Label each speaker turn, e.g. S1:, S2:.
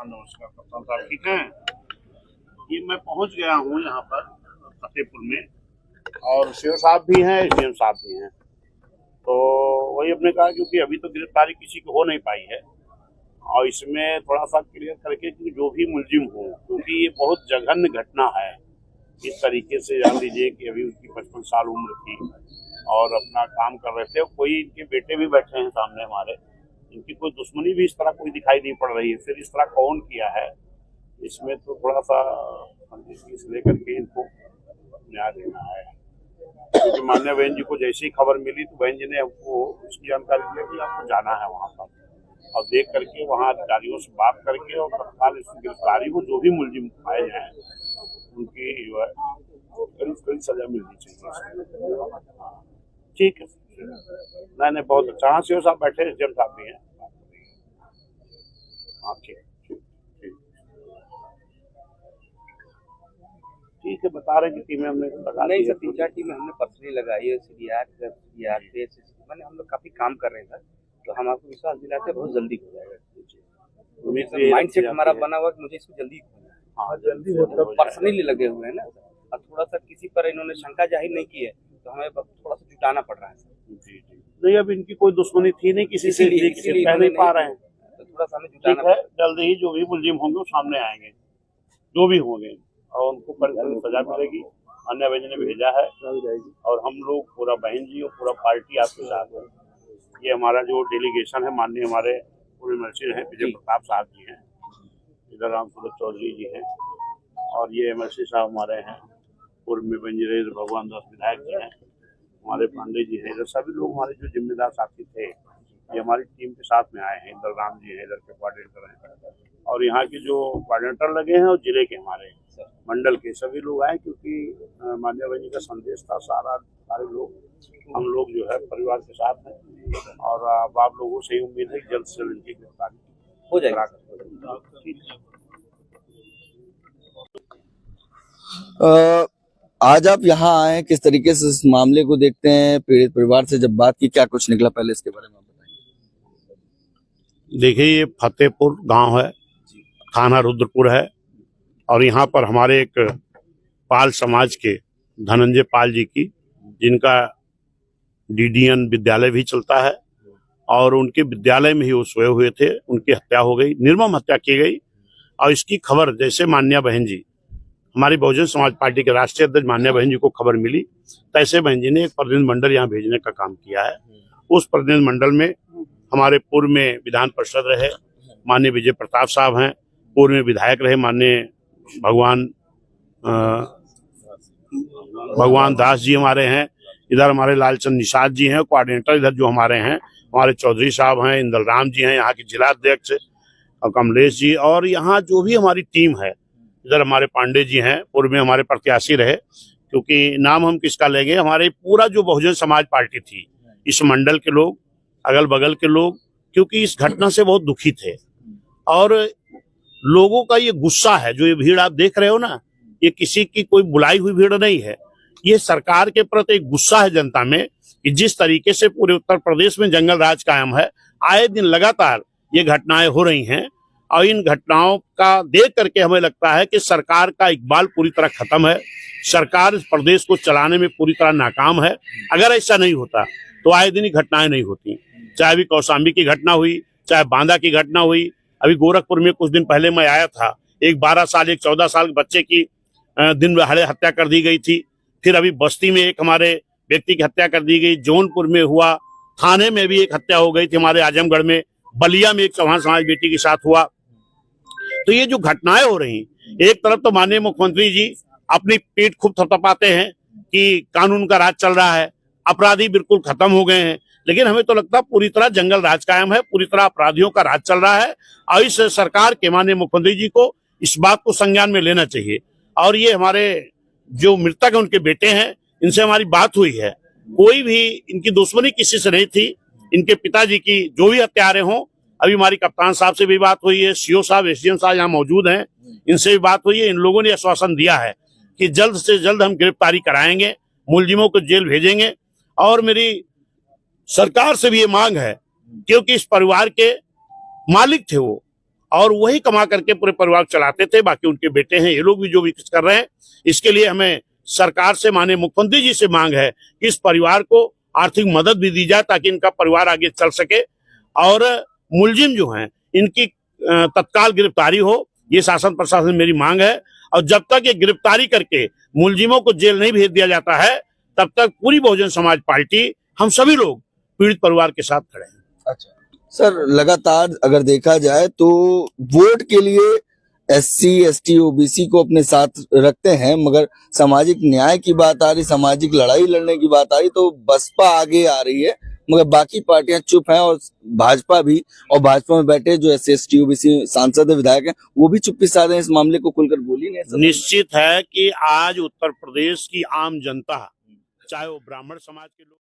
S1: नमस्कार कप्तान साहब, ठीक हैं? ये मैं पहुंच गया हूँ यहाँ पर फतेहपुर में, और सीओ साहब भी हैं, एसडीएम साहब भी हैं। तो वही अपने कहा क्योंकि अभी तो गिरफ्तारी किसी की हो नहीं पाई है, और इसमें थोड़ा सा क्लियर करके कि जो भी मुलजिम हो, क्योंकि ये बहुत जघन्य घटना है। इस तरीके से जान लीजिए कि अभी उनकी 55 साल उम्र थी और अपना काम कर रहे थे। कोई इनके बेटे भी बैठे हैं सामने हमारे, इनकी कोई दुश्मनी भी इस तरह कोई दिखाई नहीं पड़ रही है। फिर इस तरह कौन किया है, इसमें तो थोड़ा सा इस लेकर के इनको न्याय देना है। क्योंकि माननीय बहन जी को जैसे ही खबर मिली तो बहन जी ने हमको इसकी जानकारी दिया कि आपको जाना है वहाँ पर, और देख करके वहाँ अधिकारियों से बात करके और तत्काल इसकी गिरफ्तारी को जो भी मुलजिम पाए जाए उनकी जो है कड़ी सजा मिलनी चाहिए। ठीक है, नहीं बहुत अच्छा। हाँ, सीओ साहब बैठे, एसडीएम साहब भी हैं। हाँ ठीक है, बता रहे हैं कि टीमें हमने लगा
S2: नहीं सर, 3-4 टीमें हमने पर्सनली लगाई है। मैंने हम लोग काफी काम कर रहे हैं सर, तो हम आपको विश्वास दिलाते हैं बहुत जल्दी हो जाएगा। माइंड सेट हमारा बना हुआ कि मुझे इसको जल्दी खोलना है।
S1: हाँ, जल्दी होता है।
S2: पर्सनली लगे हुए हैं ना, और थोड़ा सा किसी पर इन्होंने शंका जाहिर नहीं की है, तो हमें थोड़ा सा जुटाना पड़ रहा है सर। जी नहीं, अब इनकी कोई दुश्मनी थी नहीं किसी से, कह नहीं पा रहे हैं, तो थोड़ा सा हमें जुटाना है। जल्दी ही जो भी मुलजिम होंगे वो सामने आएंगे, जो भी होंगे, और उनको सजा मिलेगी। अन्य बहन ने भेजा है, और हम लोग पूरा बहन जी और पूरा पार्टी आपके साथ है। ये हमारा जो डेलीगेशन है, माननीय हमारे पूर्व एमएलसी हैं विजय प्रताप साहब जी हैं, इधर राम सूरज चौधरी जी हैं, और ये एमएलसी साहब हमारे हैं पूर्व में बंजरेज भगवान दास विधायक जी हैं, हमारे पांडे जी हैं। इधर सभी लोग हमारे जो जिम्मेदार साथी थे ये हमारी टीम के साथ में आए हैं। इधर राम जी हैं, इधर के कोऑर्डिनेटर हैं, और यहाँ के जो कोऑर्डिनेटर लगे हैं और जिले के हमारे मंडल के सभी लोग आए, क्योंकि मान्य बहन जी का संदेश था। सारे लोग हम लोग जो है परिवार के साथ हैं, और आप लोगों से ही उम्मीद है कि जल्द से जल्द इनकी गिरफ्तारी हो जाएगा।
S3: आज आप यहाँ आए, किस तरीके से इस मामले को देखते हैं? पीड़ित परिवार से जब बात की, क्या कुछ निकला, पहले इसके बारे में बताएंगे।
S1: देखिए, ये फतेहपुर गांव है, थाना रुद्रपुर है, और यहाँ पर हमारे एक पाल समाज के धनंजय पाल जी की, जिनका डीडीएन विद्यालय भी चलता है, और उनके विद्यालय में ही वो सोए हुए थे, उनकी हत्या हो गई, निर्मम हत्या की गई। और इसकी खबर जैसे मान्या बहन जी, हमारी बहुजन समाज पार्टी के राष्ट्रीय अध्यक्ष मान्या बहन जी को खबर मिली, तैसे बहन जी ने एक प्रतिनिधिमंडल यहाँ भेजने का काम किया है। उस प्रतिनिधिमंडल में हमारे पूर्व में विधान परिषद रहे माननीय विजय प्रताप साहब हैं, पूर्व में विधायक रहे माननीय भगवान दास जी हमारे हैं, इधर हमारे लालचंद निषाद जी हैं, कोऑर्डिनेटर इधर जो हमारे हैं हमारे चौधरी साहब हैं, इंदल राम जी हैं, यहाँ के जिला अध्यक्ष और कमलेश जी, और यहाँ जो भी हमारी टीम है, इधर हमारे पांडे जी हैं, पूर्व में हमारे प्रत्याशी रहे। क्योंकि नाम हम किसका लेंगे, हमारे पूरा जो बहुजन समाज पार्टी थी, इस मंडल के लोग, अगल बगल के लोग, क्योंकि इस घटना से बहुत दुखी थे। और लोगों का ये गुस्सा है, जो ये भीड़ आप देख रहे हो ना, ये किसी की कोई बुलाई हुई भीड़ नहीं है, ये सरकार के प्रति एक गुस्सा है जनता में कि जिस तरीके से पूरे उत्तर प्रदेश में जंगल राज कायम है, आए दिन लगातार ये घटनाएं हो रही हैं, और इन घटनाओं का देख करके हमें लगता है कि सरकार का इकबाल पूरी तरह खत्म है, सरकार इस प्रदेश को चलाने में पूरी तरह नाकाम है। अगर ऐसा नहीं होता तो आए दिन ही घटनाएं नहीं होती, चाहे अभी कौशाम्बी की घटना हुई, चाहे बांदा की घटना हुई, अभी गोरखपुर में कुछ दिन पहले मैं आया था, एक 12 साल एक 14 साल के बच्चे की दिन दहाड़े हत्या कर दी गई थी। फिर अभी बस्ती में एक हमारे व्यक्ति की हत्या कर दी गई, जौनपुर में हुआ, थाने में भी एक हत्या हो गई थी हमारे आजमगढ़ में, बलिया में एक चौहान समाज बेटी के साथ हुआ। तो ये जो घटनाएं हो रही, एक तरफ तो माननीय मुख्यमंत्री जी अपनी पीठ खूब थपथपाते हैं कि कानून का राज चल रहा है, अपराधी बिल्कुल खत्म हो गए हैं, लेकिन हमें तो लगता है पूरी तरह जंगल राज कायम है, पूरी तरह अपराधियों का राज चल रहा है। और इस सरकार के माननीय मुख्यमंत्री जी को इस बात को संज्ञान में लेना चाहिए। और ये हमारे जो मृतक है उनके बेटे हैं, इनसे हमारी बात हुई है, कोई भी इनकी दुश्मनी किसी से नहीं थी। इनके पिताजी की जो भी हत्यारे हों, अभी हमारी कप्तान साहब से भी बात हुई है, सीओ साहब, एसडीएम साहब यहाँ मौजूद हैं, इनसे भी बात हुई है। इन लोगों ने आश्वासन दिया है कि जल्द से जल्द हम गिरफ्तारी कराएंगे, मुलजिमों को जेल भेजेंगे। और मेरी सरकार से भी ये मांग है, क्योंकि इस परिवार के मालिक थे वो, और वही कमा करके पूरे परिवार चलाते थे, बाकी उनके बेटे हैं, ये लोग भी जो भी कुछ कर रहे हैं। इसके लिए हमें सरकार से, माननीय मुख्यमंत्री जी से मांग है कि इस परिवार को आर्थिक मदद भी दी जाए ताकि इनका परिवार आगे चल सके, और मुलजिम जो हैं इनकी तत्काल गिरफ्तारी हो, ये शासन प्रशासन मेरी मांग है। और जब तक ये गिरफ्तारी करके मुलजिमों को जेल नहीं भेज दिया जाता है, तब तक पूरी बहुजन समाज पार्टी, हम सभी लोग पीड़ित परिवार के साथ खड़े हैं।
S3: अच्छा सर, लगातार अगर देखा जाए तो वोट के लिए SC, ST, OBC को अपने साथ रखते हैं, मगर सामाजिक न्याय की बात आ रही, सामाजिक लड़ाई लड़ने की बात आ रही तो बसपा आगे आ रही है, मगर बाकी पार्टियां चुप हैं। और भाजपा भी, और भाजपा में बैठे जो SC, ST, OBC सांसद विधायक हैं, वो भी चुप्पी साधे इस मामले को खुलकर बोली नहीं।
S1: निश्चित है कि आज उत्तर प्रदेश की आम जनता, चाहे वो ब्राह्मण समाज के लोग